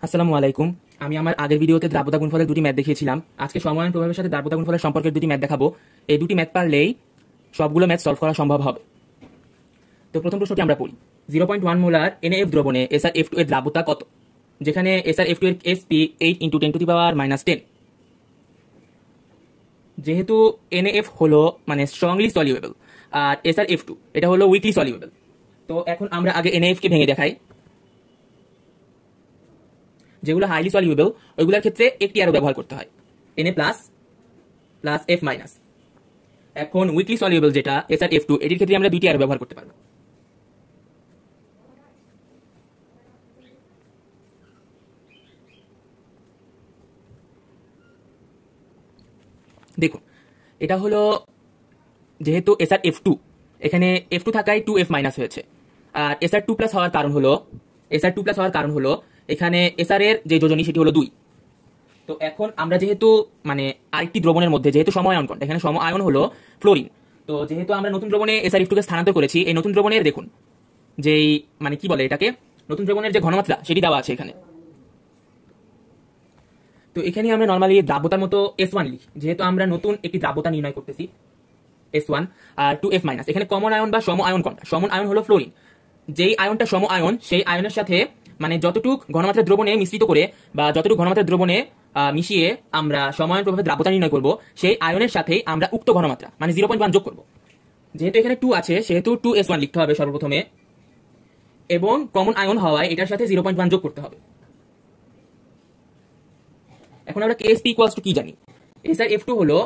আসসালামু আলাইকুম। আমি আমার আগের ভিডিওতে দ্রাব্যতা গুণফলের দুটি ম্যাথ দেখিয়েছিলাম। আজকে সময়ায়ন প্রভাবের সাথে দ্রাব্যতা গুণফলের সম্পর্কের দুটি ম্যাথ দেখাবো। এই দুটি ম্যাথ পারলেই সবগুলো ম্যাথ সলভ করা সম্ভব হবে। তো প্রথম প্রশ্নটি আমরা পড়ি। 0.1 মোলার NaF দ্রবণে SrF2 এর দ্রাব্যতা কত? যেখানে SrF2 এর Sp 8 × 10⁻⁻10। যেহেতু NaF হলো মানে স্ট্রংলি সলিউবেল আর SrF2 এটা হলো উইকলি সলিউবেল, তো এখন আমরা আগে NaF কে ভেঙে দেখাই। যেগুলো হাইলি সলিউবেল ওইগুলোর ক্ষেত্রে একটি অ্যারো ব্যবহার করতে হয়, Na plus plus F minus. এখন উইকলি সলিউবেল যেটা SrF2 এটির ক্ষেত্রে আমরা দুইটি অ্যারো ব্যবহার করতে পারবো। দেখুন, এটা হলো যেহেতু SrF2 এখানে F2 থাকায় 2F মাইনাস হয়েছে, আর SR2 প্লাস হওয়ার কারণ হলো এখানে SR এর যে যোজনী সেটি হলো 2। তো এখন আমরা যেহেতু মানে আরেকটি দ্রবণের মধ্যে যেহেতু সম আয়ন কোনটা, এখানে সম আয়ন হলো ফ্লোরিন, তো যেহেতু আমরা নতুন দ্রবণে SrF2 কে স্থানান্তর করেছি, এই নতুন দ্রবণের দেখুন যেই মানে কি বলে এটাকে, নতুন দ্রবণের যে ঘনমাত্রা সেটি দেওয়া আছে এখানে। তো এখানে আমরা নরমালি দ্রাব্যতার মতো S1 লিখি, যেহেতু আমরা নতুন একটি দ্রাব্যতা নির্ণয় করতেছি S1 আর 2F মাইনাস। এখানে কমন আয়ন বা সম আয়ন কোনটা? সম আয়ন হলো ফ্লোরিন। যেই আয়নটা সম আয়ন সেই আয়নের সাথে মানে যতটুক ঘনমাত্রার দ্রবণে মিশ্রিত করে বা যতটুক ঘনমাত্রার দ্রবণে মিশিয়ে আমরা সমায়ন প্রভাবে দ্রাব্যতা নির্ণয় করব, সেই আয়নের সাথেই আমরা উক্ত ঘনমাত্রা মানে 0.1 যোগ করব। যেহেতু এখানে 2 আছে সেহেতু 2S1 লিখতে হবে সর্বপ্রথমে, এবং কমন আয়ন হওয়ায় এটার সাথে 0.1 যোগ করতে হবে। এখন আমরা KSP ইকুয়ালস টু কি জানি? SrF2 হলো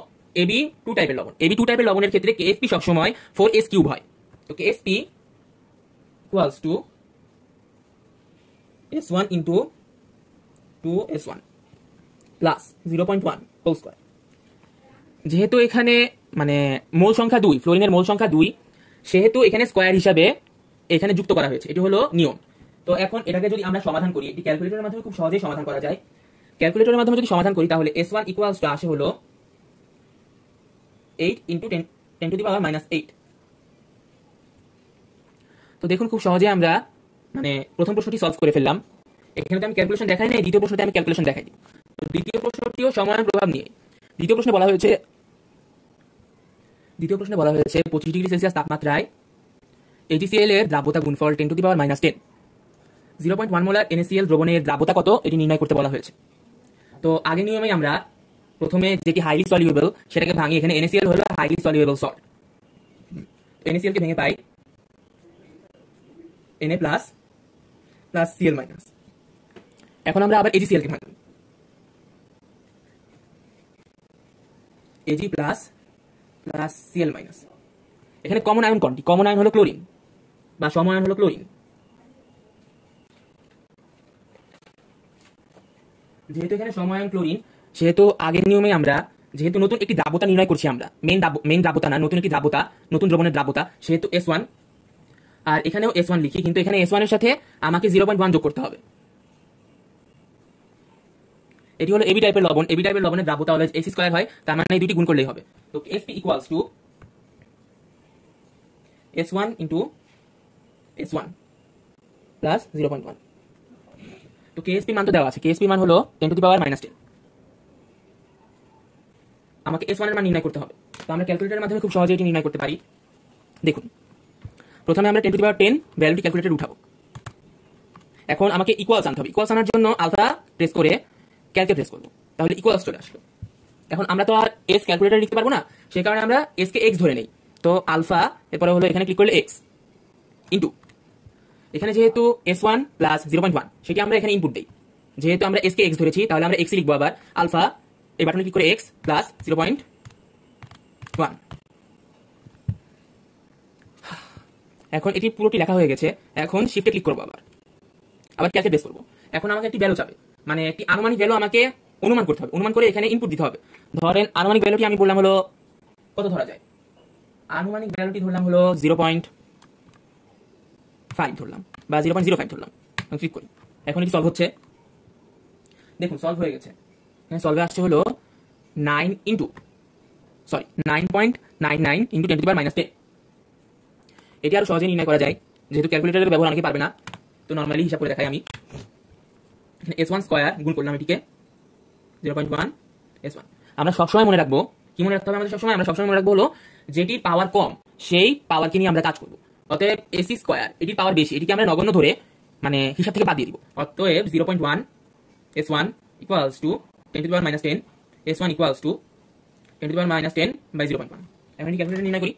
AB2 টাইপের লবণ। AB2 টাইপের লবণের ক্ষেত্রে KSP সবসময় 4S³ হয়। তো KSP equals to S1 into 2S1 plus 0.1 whole square. যেহেতু এখানে মানে মোল সংখ্যা 2, ফ্লোরিনের মোল সংখ্যা 2, সেহেতু এখানে স্কয়ার হিসাবে এখানে যুক্ত করা হয়েছে, এটি হলো নিয়ম। তো এখন এটাকে যদি আমরা সমাধান করি, এটি ক্যালকুলেটরের মাধ্যমে খুব সহজেই সমাধান করা যায়। ক্যালকুলেটরের মাধ্যমে যদি সমাধান করি তাহলে S1 ইকুয়ালস টু আসে হলো 8 × 10⁻⁻8। তো দেখুন খুব সহজে আমরা মানে প্রথম প্রশ্নটি সলভ করে ফেললাম। এখানে তো আমি ক্যালকুলেশন দেখাই নাই, দ্বিতীয় প্রশ্নতে আমি ক্যালকুলেশন দেখাই দিই। তো দ্বিতীয় প্রশ্নটিও সমায়ন প্রভাব নিয়ে। দ্বিতীয় প্রশ্নে বলা হয়েছে 25°C তাপমাত্রায় AgCl এর দ্রাব্যতা গুণফল 10⁻⁻10। 0.1 মোলার NaCl দ্রবণের দ্রাব্যতা কত এটি নির্ণয় করতে বলা হয়েছে। তো আগের নিয়মে আমরা প্রথমে যেটি হাইলি সলিউবেল সেটাকে ভাঙি, এখানে NaCl হলো হাইলি সলিউবেল সল্ট। NaCl কে ভেঙে পাই Na plus plus Cl minus. এখন আমরা আবার AgCl কে ভাঙি, Ag plus plus Cl minus. এখানে কমন আয়ন কোনটি? কমন আয়ন হলো ক্লোরিন বা সম আয়ন হলো ক্লোরিন। যেহেতু এখানে সম আয়ন ক্লোরিন, সেহেতু আগের নিয়মে আমরা যেহেতু নতুন একটি দ্রাব্যতা নির্ণয় করছি, আমরা মেইন দ্রাব্যতা না, নতুন একটি দ্রাব্যতা, নতুন দ্রবণের দ্রাব্যতা, সেহেতু S1 আর এখানেও S1 লিখি, কিন্তু এখানে S1 এর সাথে আমাকে 0.1 যোগ করতে হবে। এটি হলো AB টাইপের লবণ। AB টাইপের লবণের দ্রাব্যতা হলো H² হয়, তার মানে এই দুটি গুণ করলেই হবে। তো Sp equals to S1 into S1 plus 0.1। তো KSP মান তো দেওয়া আছে, KSP মান হলো 10⁻⁻10। আমাকে S1 এর মান নির্ণয় করতে হবে। তো আমরা ক্যালকুলেটরের মাধ্যমে খুব সহজেই এটি নির্ণয় করতে পারি। দেখুন, প্রথমে আমরা 10⁻10 ভ্যালুটি ক্যালকুলেটরে উঠাবো। এখন আমাকে ইকুয়ালস আনতে হবে। ইকুয়ালস আনার জন্য আলফা প্রেস করে ক্যালকে প্রেস করব, তাহলে ইকুয়ালস চলে আসলো। এখন আমরা তো আর S ক্যালকুলেটরে লিখতে পারবো না, সেই কারণে আমরা S কে x ধরে নেই। তো আলফা এরপরে হলো এখানে ক্লিক করলে x ইন্টু এখানে যেহেতু S1 প্লাস 0.1 সেটি আমরা এখানে ইনপুট দেই। যেহেতু আমরা S কে x ধরেছি তাহলে আমরা x লিখবো, আবার আলফা এই বাটনে ক্লিক করে x প্লাস 0.1। এখন এটি পুরোটি লেখা হয়ে গেছে। এখন শিফটে ক্লিক করবো, আবার ক্যালকে প্রেস করবো। এখন আমাকে একটি ভ্যালু চাবে, মানে একটি আনুমানিক ভ্যালু আমাকে অনুমান করতে হবে, অনুমান করে এখানে ইনপুট দিতে হবে। ধরেন আনুমানিক ভ্যালুটি আমি বললাম হলো কত ধরা যায়, আনুমানিক ভ্যালুটি ধরলাম হলো 0.5 ধরলাম বা 0.05 ধরলাম। ক্লিক করি, এখন এটি সলভ হচ্ছে। দেখুন সলভ হয়ে গেছে। এখানে সলভে আসছে হলো 9.99 ইন্টু 10⁻⁻10। এটি আরো সহজে নির্ণয় করা যায়, যেহেতু ক্যালকুলেটরের ব্যবহার অনেকে পারবে না, তো নর্মালি হিসাব করে দেখাই আমি। এখানে s1 স্কয়ার গুণ করলাম এটিকে 0.1 s1। আমরা সবসময় মনে রাখবো, কি মনে রাখতে হবে আমাদের সবসময়? আমরা সবসময় মনে রাখবো হলো যেটির পাওয়ার কম সেই পাওয়ারকে নিয়ে আমরা কাজ করব। অতএব এসি স্কয়ার এটির পাওয়ার বেশি, এটিকে আমরা নগণ্য ধরে মানে হিসাব থেকে বাদ দিয়ে দিব। অতএব 0.1 s1 equals to 10 to the power -10, s1 equals to 10 to the power -10 by 0.1। এখন এটি ক্যালকুলেটর নির্ণয় করি।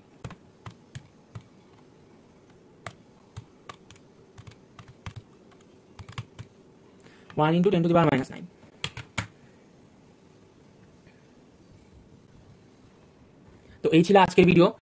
One into 10 to the power -9। তো এই ছিল আজকের ভিডিও।